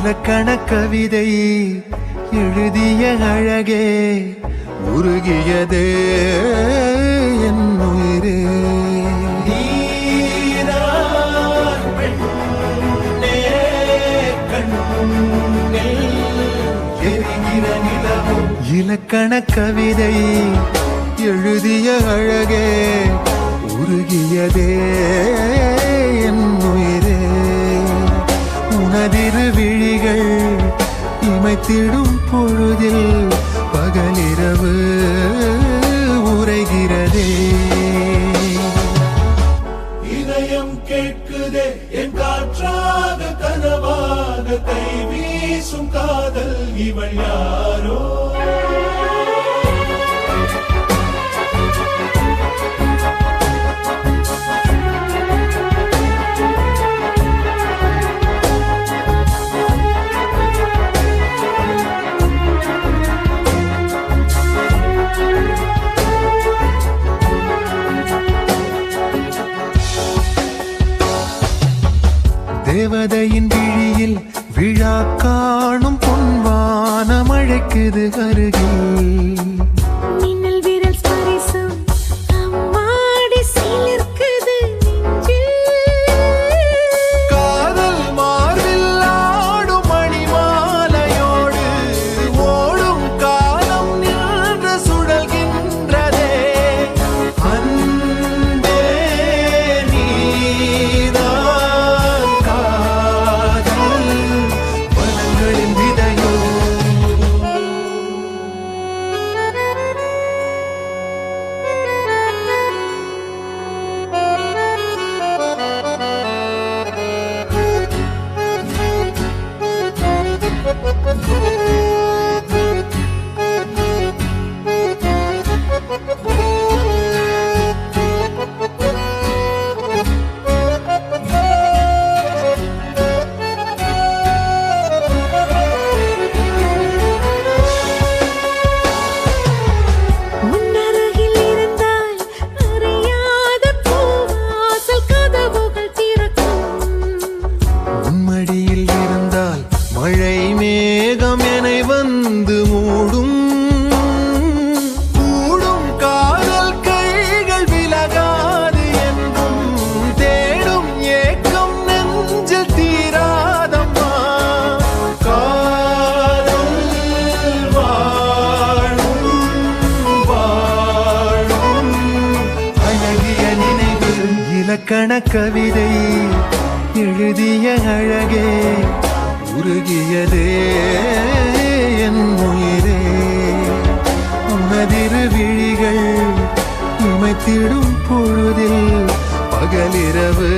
இலக்கண கவிதை எழுதிய அழகே உருகியதே என் உயிரே. இலக்கண கவிதை எழுதிய அழகே உருகியதே என் உயிரே. உனதிரு விழிகள் இமைத்திடும் பொழுதில் பகலிரவு உரைகிறதே. இதயம் கேட்குதே என் காற்றாக கனவாக கை வீசும் காதல் இவள் யாரோ. தேவதையின் விழியில் விழா காணும் பொன்வானம் அழைக்குது அருகில். மின்னல் விரல் ஸ்பரிசம் அம்மாடி சிலிர்க்குது நெஞ்சில். காதல் மார்பில் ஆடும் மணிமாலையோடு ஓடும் காலம் நின்று சுழல்கின்றதே. அன்பே நீதான் மழை மேகம் என வந்து மூடும். கூடும் காதல் கைகள் விலகாது என்றும் தேடும் ஏக்கம் நெஞ்சில் தீராதம்மா. காதல் வாழும் வாழும் அழகிய நினைவு. இலக்கண கவிதை எழுதிய அழகே உருகியதே என் உயிரே. உனதிரு விழிகள் இமைத்திடும் பொழுதில் பகலிரவு